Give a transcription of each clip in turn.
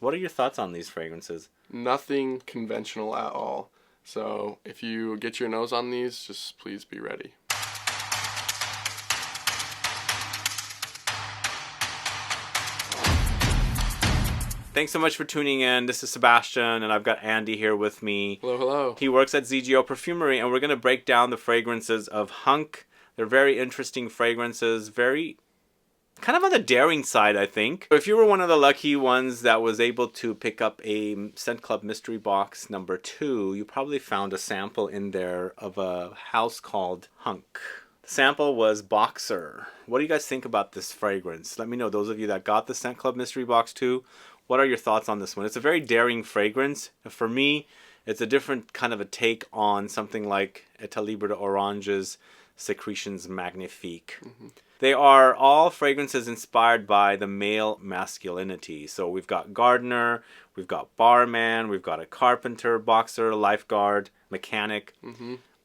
What are your thoughts on these fragrances? Nothing conventional at all. So if you get your nose on these, just please be ready. Thanks so much for tuning in. This is Sebastian, and I've got Andy here with me. Hello, hello. He works at ZGO Perfumery, and we're going to break down the fragrances of Hunq. They're very interesting fragrances, very kind of on the daring side, I think. If you were one of the lucky ones that was able to pick up a Scent Club Mystery Box number 2, you probably found a sample in there of a house called Hunq. The sample was Boxer. What do you guys think about this fragrance? Let me know, those of you that got the Scent Club Mystery Box 2, what are your thoughts on this one? It's a very daring fragrance. For me, it's a different kind of a take on something like Etat Libre d'Orange's Secretions Magnifique. They are all fragrances inspired by the male masculinity. So we've got Gardener, we've got Barman, we've got a Carpenter, Boxer, Lifeguard, Mechanic.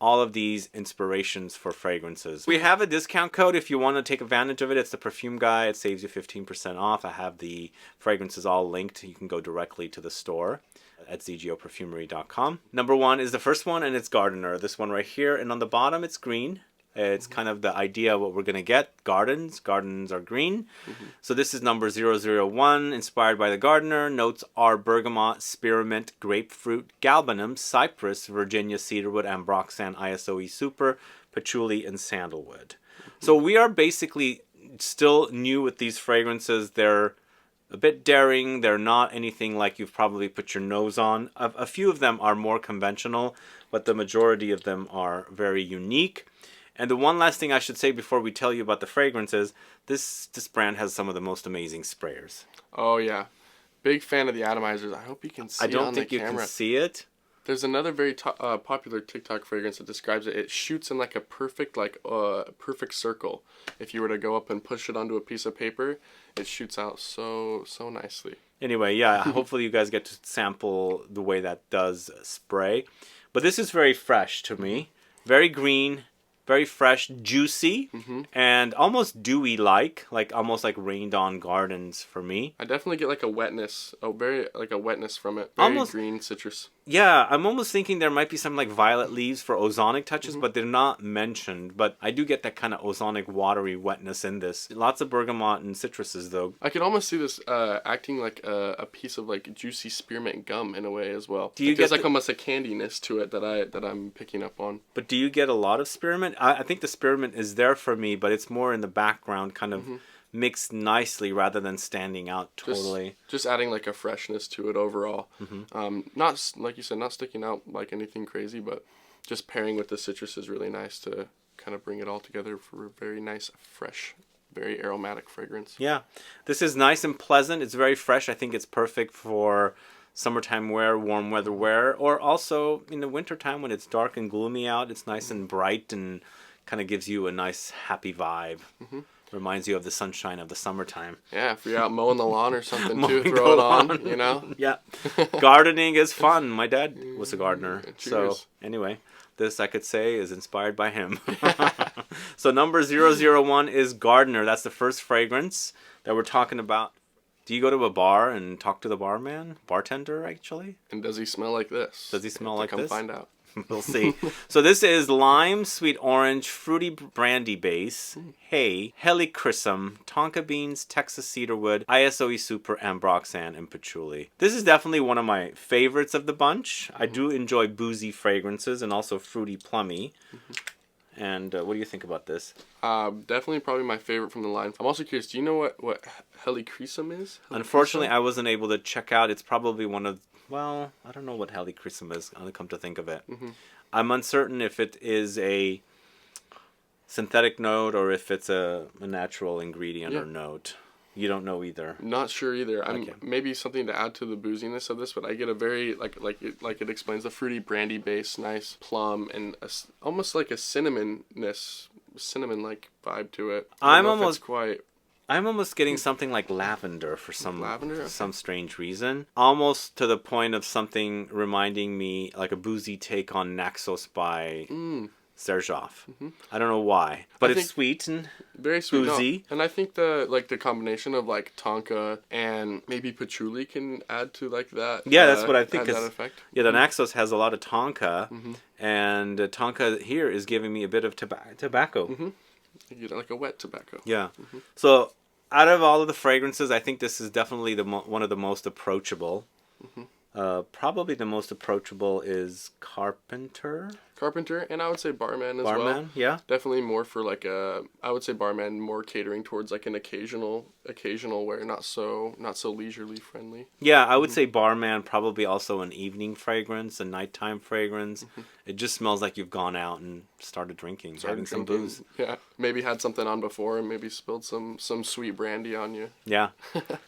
All of these inspirations for fragrances. We have a discount code if you want to take advantage of it. It's the Perfume Guy. It saves you 15% off. I have the fragrances all linked. You can go directly to the store at zgoperfumery.com. Number 1 is the first one, and it's Gardener. This one right here. And on the bottom, it's green. It's kind of the idea of what we're going to get. Gardens are green. So this is number 001, inspired by the Gardener. Notes are Bergamot, Spearmint, Grapefruit, Galbanum, Cypress, Virginia, Cedarwood, Ambroxan, ISOE Super, Patchouli, and Sandalwood. So we are basically still new with these fragrances. They're a bit daring. They're not anything like you've probably put your nose on. A few of them are more conventional, but the majority of them are very unique. And the one last thing I should say before we tell you about the fragrances, this brand has some of the most amazing sprayers. Oh, yeah. Big fan of the atomizers. I hope you can see it on the camera. I don't think you can see it. There's another very popular TikTok fragrance that describes it. It shoots in like a perfect circle. If you were to go up and push it onto a piece of paper, it shoots out so nicely. Anyway, yeah, hopefully you guys get to sample the way that does spray. But this is very fresh to me. Very green. Very fresh, juicy, and almost dewy-like almost like rained on gardens for me. I definitely get like a wetness, a wetness from it. Very almost green citrus. Yeah, I'm almost thinking there might be some like violet leaves for ozonic touches, but they're not mentioned. But I do get that kind of ozonic, watery wetness in this. Lots of bergamot and citruses, though. I can almost see this acting like a piece of like juicy spearmint gum in a way as well. Do you get like almost a candiness to it that I'm picking up on? But do you get a lot of spearmint? I think the spearmint is there for me, but it's more in the background, kind of mixed nicely rather than standing out totally. Just adding like a freshness to it overall. Not like you said, not sticking out like anything crazy, but just pairing with the citrus is really nice to kind of bring it all together for a very nice, fresh, very aromatic fragrance. Yeah, this is nice and pleasant. It's very fresh. I think it's perfect for summertime wear, warm weather wear, or also in the wintertime when it's dark and gloomy out. It's nice and bright and kind of gives you a nice, happy vibe. Reminds you of the sunshine of the summertime. Yeah, if you're out mowing the lawn or something too, throw it on, you know? Yeah. Gardening is fun. My dad was a gardener. Cheers. So anyway, this I could say is inspired by him. So number 001 is Gardener. That's the first fragrance that we're talking about. Do you go to a bar and talk to the bartender actually? And does he smell like this? Does he smell like this? Come find out. We'll see. So this is lime, sweet orange, fruity brandy base, hay, Helichrysum, Tonka beans, Texas cedarwood, ISOE Super, Ambroxan, and Patchouli. This is definitely one of my favorites of the bunch. I do enjoy boozy fragrances and also fruity plummy. And what do you think about this? Definitely probably my favorite from the line. I'm also curious, do you know what Helichrysum is? Unfortunately, I wasn't able to check out. It's probably one of... Well, I don't know what Helichrysum is, I'm come to think of it. I'm uncertain if it is a synthetic note or if it's a natural ingredient or note. You don't know either. Not sure either. Maybe something to add to the booziness of this, but I get a very like it explains the fruity brandy base, nice plum, and almost like a cinnamon-like vibe to it. I'm almost getting something like lavender for some strange reason. Almost to the point of something reminding me like a boozy take on Naxos by Serjoff. I don't know why, but it's sweet and very sweet. boozy. No. And I think the combination of like Tonka and maybe Patchouli can add to like that. Yeah, that's what I think. That effect. Yeah, the Naxos has a lot of Tonka, and Tonka here is giving me a bit of tobacco. You get like a wet tobacco. Yeah. So out of all of the fragrances, I think this is definitely one of the most approachable. Probably the most approachable is Carpenter. Carpenter, and I would say Barman as well. Barman, yeah. Definitely more for like I would say Barman more catering towards like an occasional wear, not so leisurely friendly. Yeah, I would say Barman probably also an evening fragrance, a nighttime fragrance. It just smells like you've gone out and started drinking, having some booze. Yeah, maybe had something on before and maybe spilled some sweet brandy on you. Yeah,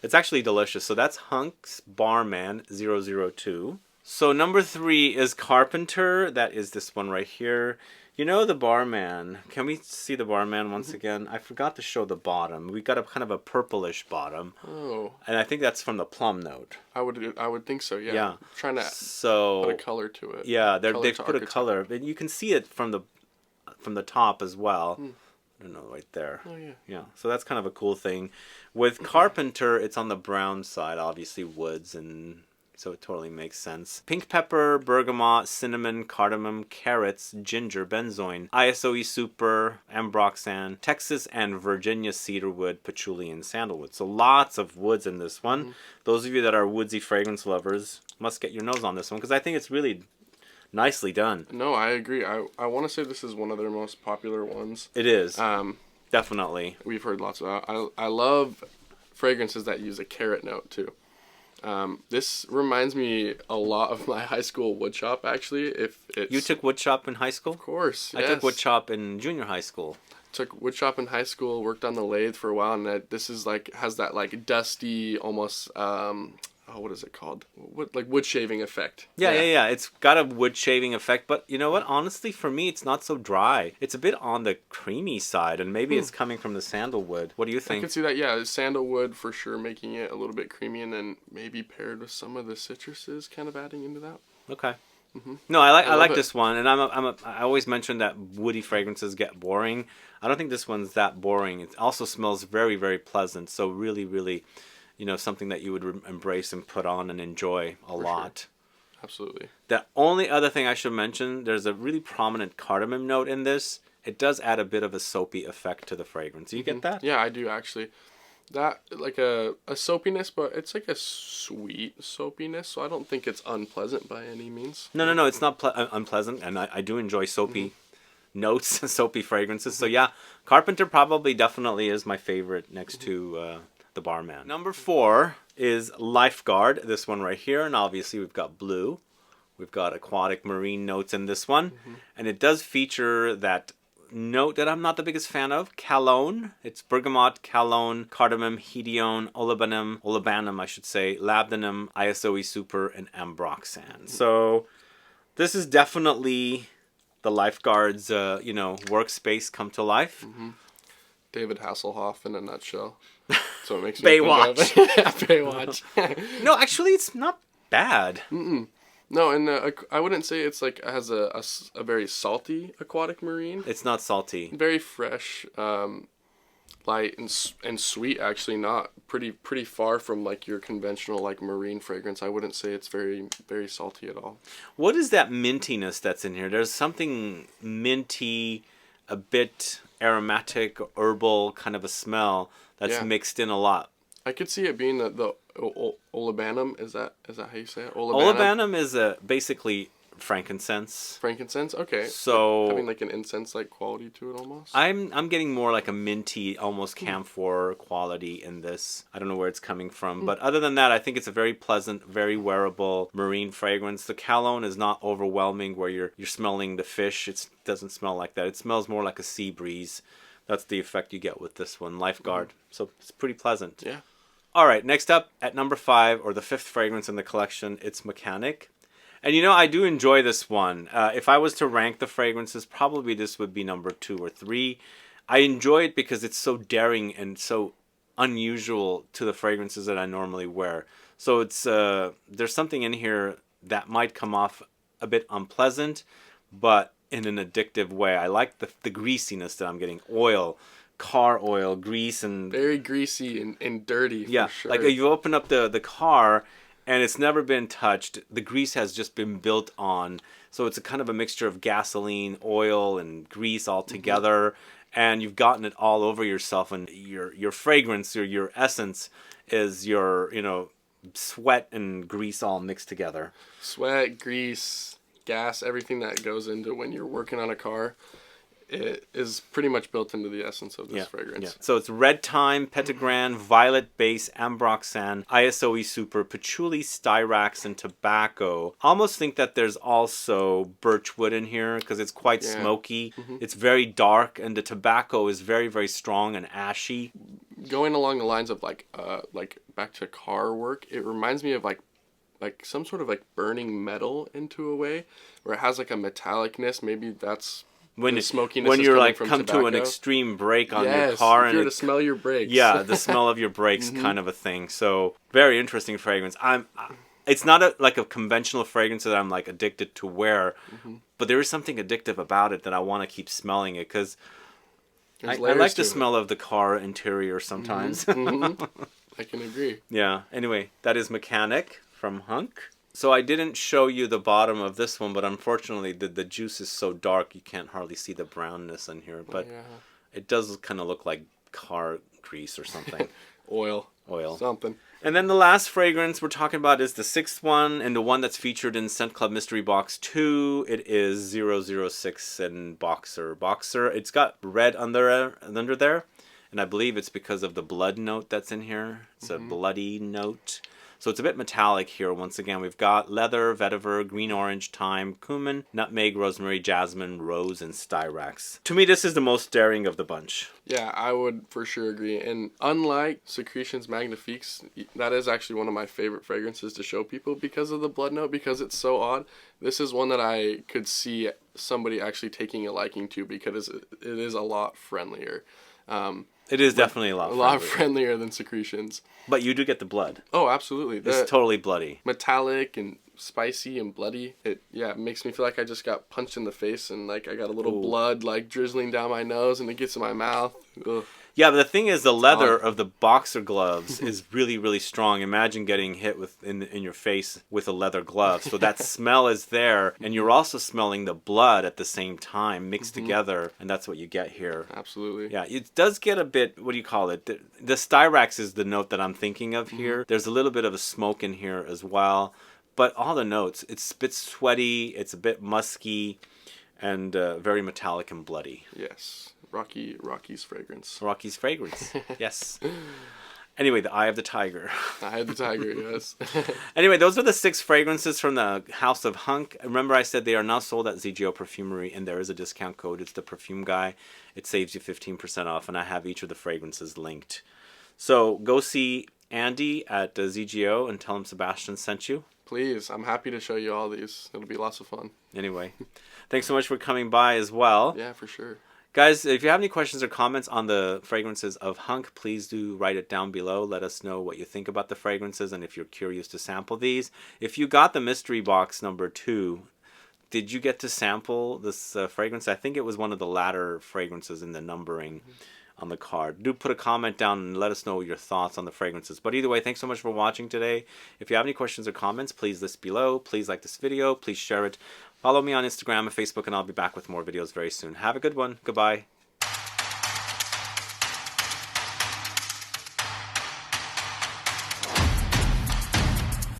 it's actually delicious. So that's Hunq's Barman 002. So number 3 is Carpenter. That is this one right here. You know the Barman. Can we see the Barman once again? I forgot to show the bottom. We got a kind of a purplish bottom. Oh. And I think that's from the plum note. I would think so. Yeah. Yeah. Trying to put a color to it. Yeah, they put a color, and you can see it from the top as well. I don't know, right there. Oh yeah. Yeah. So that's kind of a cool thing. With Carpenter, it's on the brown side, obviously woods, and so it totally makes sense. Pink pepper, bergamot, cinnamon, cardamom, carrots, ginger, benzoin, ISOE super, Ambroxan, Texas and Virginia cedarwood, patchouli, and sandalwood. So lots of woods in this one. Those of you that are woodsy fragrance lovers must get your nose on this one because I think it's really nicely done. No, I agree. I want to say this is one of their most popular ones. It is. Definitely. We've heard lots of. I love fragrances that use a carrot note too. This reminds me a lot of my high school woodshop, actually. You took woodshop in high school? Of course, I took woodshop in junior high school. Took woodshop in high school, worked on the lathe for a while, and this is like has that like dusty, almost what is it called? Wood shaving effect. Yeah. It's got a wood shaving effect, but you know what? Honestly, for me, it's not so dry. It's a bit on the creamy side, and maybe it's coming from the sandalwood. What do you think? I can see that. Yeah, sandalwood for sure, making it a little bit creamy, and then maybe paired with some of the citruses, kind of adding into that. Okay. No, I like this one, and I always mention that woody fragrances get boring. I don't think this one's that boring. It also smells very, very pleasant. So really, really, something that you would embrace and put on and enjoy a lot. Sure. Absolutely. The only other thing I should mention, there's a really prominent cardamom note in this. It does add a bit of a soapy effect to the fragrance. Do you get that? Yeah, I do actually. That like a soapiness, but it's like a sweet soapiness, so I don't think it's unpleasant by any means. No, it's not unpleasant, and I do enjoy soapy notes and soapy fragrances. So yeah, Carpenter probably definitely is my favorite next to the Barman. Number 4 is Lifeguard, this one right here, and obviously we've got blue. We've got aquatic marine notes in this one, and it does feature that note that I'm not the biggest fan of, cologne. It's bergamot, cologne, cardamom, hedione, olibanum, I should say, labdanum, ISOE super, and ambroxan. So this is definitely the Lifeguard's, workspace come to life. David Hasselhoff in a nutshell. So it makes me Baywatch. Baywatch. No, actually, it's not bad. No, and I wouldn't say it's like it has a very salty aquatic marine. It's not salty. Very fresh, light and sweet. Actually, not pretty far from like your conventional like marine fragrance. I wouldn't say it's very very salty at all. What is that mintiness that's in here? There's something minty, a bit aromatic, herbal kind of a smell that's mixed in a lot. I could see it being the olibanum. Is that how you say it? Olibanum is basically frankincense. Frankincense, okay. So having like an incense-like quality to it almost. I'm getting more like a minty, almost camphor quality in this. I don't know where it's coming from, but other than that, I think it's a very pleasant, very wearable marine fragrance. The cologne is not overwhelming, where you're smelling the fish. It doesn't smell like that. It smells more like a sea breeze. That's the effect you get with this one, Lifeguard. So it's pretty pleasant. Yeah. All right, next up at number 5, or the 5th fragrance in the collection, it's Mechanic. And I do enjoy this one. If I was to rank the fragrances, probably this would be number 2 or 3. I enjoy it because it's so daring and so unusual to the fragrances that I normally wear. So it's there's something in here that might come off a bit unpleasant, but in an addictive way. I like the greasiness that I'm getting. Oil, car oil, grease, and very greasy and dirty. Yeah, for sure. like you open up the car and it's never been touched. The grease has just been built on. So it's a kind of a mixture of gasoline, oil, and grease all together. And you've gotten it all over yourself. And your fragrance or your essence is your, sweat and grease all mixed together. Sweat, grease, gas, everything that goes into when you're working on a car. It is pretty much built into the essence of this fragrance. Yeah. So it's red thyme, petitgrain, violet base, ambroxan, ISOE super, patchouli, styrax, and tobacco. I almost think that there's also birchwood in here because it's quite smoky. It's very dark, and the tobacco is very, very strong and ashy. Going along the lines of like back to car work, it reminds me of like some sort of like burning metal into a way, where it has like a metallicness. Maybe that's when smokiness when is you're coming like from come tobacco. to an extreme break on your car, if and you're to smell your brakes. Yeah, the smell of your brakes, kind of a thing. So very interesting fragrance. It's not like a conventional fragrance that I'm like addicted to wear, but there is something addictive about it that I want to keep smelling it because I like the smell of the car interior sometimes. I can agree. Yeah. Anyway, that is Mechanic from Hunq. So I didn't show you the bottom of this one, but unfortunately the juice is so dark you can't hardly see the brownness in here. But it does kind of look like car grease or something. Oil. Something. And then the last fragrance we're talking about is the sixth one, and the one that's featured in Scent Club Mystery Box 2. It is 006 in Boxer. It's got red under there, and I believe it's because of the blood note that's in here. It's a bloody note. So it's a bit metallic here. Once again, we've got leather, vetiver, green orange, thyme, cumin, nutmeg, rosemary, jasmine, rose, and styrax. To me, this is the most daring of the bunch. Yeah, I would for sure agree. And unlike Secretions Magnifiques, that is actually one of my favorite fragrances to show people because of the blood note, because it's so odd. This is one that I could see somebody actually taking a liking to because it is a lot friendlier. It is definitely a lot friendlier than Secretions. But you do get the blood. Oh, absolutely. It's totally bloody. Metallic and spicy and bloody. It makes me feel like I just got punched in the face and like I got a little blood like drizzling down my nose and it gets in my mouth. Ugh. Yeah, but the thing is, the leather of the boxer gloves is really, really strong. Imagine getting hit in your face with a leather glove. So that smell is there, and you're also smelling the blood at the same time mixed together, and that's what you get here. Absolutely. Yeah, it does get a bit, what do you call it? The styrax is the note that I'm thinking of here. There's a little bit of a smoke in here as well, but all the notes, it's a bit sweaty, it's a bit musky, and very metallic and bloody. Yes. Rocky's fragrance. Rocky's fragrance, yes. Anyway, the Eye of the Tiger. Eye of the Tiger, yes. Anyway, those are the 6 fragrances from the House of Hunq. Remember I said they are now sold at ZGO Perfumery, and there is a discount code. It's the Perfume Guy. It saves you 15% off, and I have each of the fragrances linked. So go see Andy at ZGO and tell him Sebastian sent you. Please, I'm happy to show you all these. It'll be lots of fun. Anyway, thanks so much for coming by as well. Yeah, for sure. Guys, if you have any questions or comments on the fragrances of Hunq, please do write it down below. Let us know what you think about the fragrances and if you're curious to sample these. If you got the mystery box number 2, did you get to sample this fragrance? I think it was one of the latter fragrances in the numbering on the card. Do put a comment down and let us know your thoughts on the fragrances. But either way, thanks so much for watching today. If you have any questions or comments, please list below. Please like this video. Please share it. Follow me on Instagram and Facebook, and I'll be back with more videos very soon. Have a good one. Goodbye.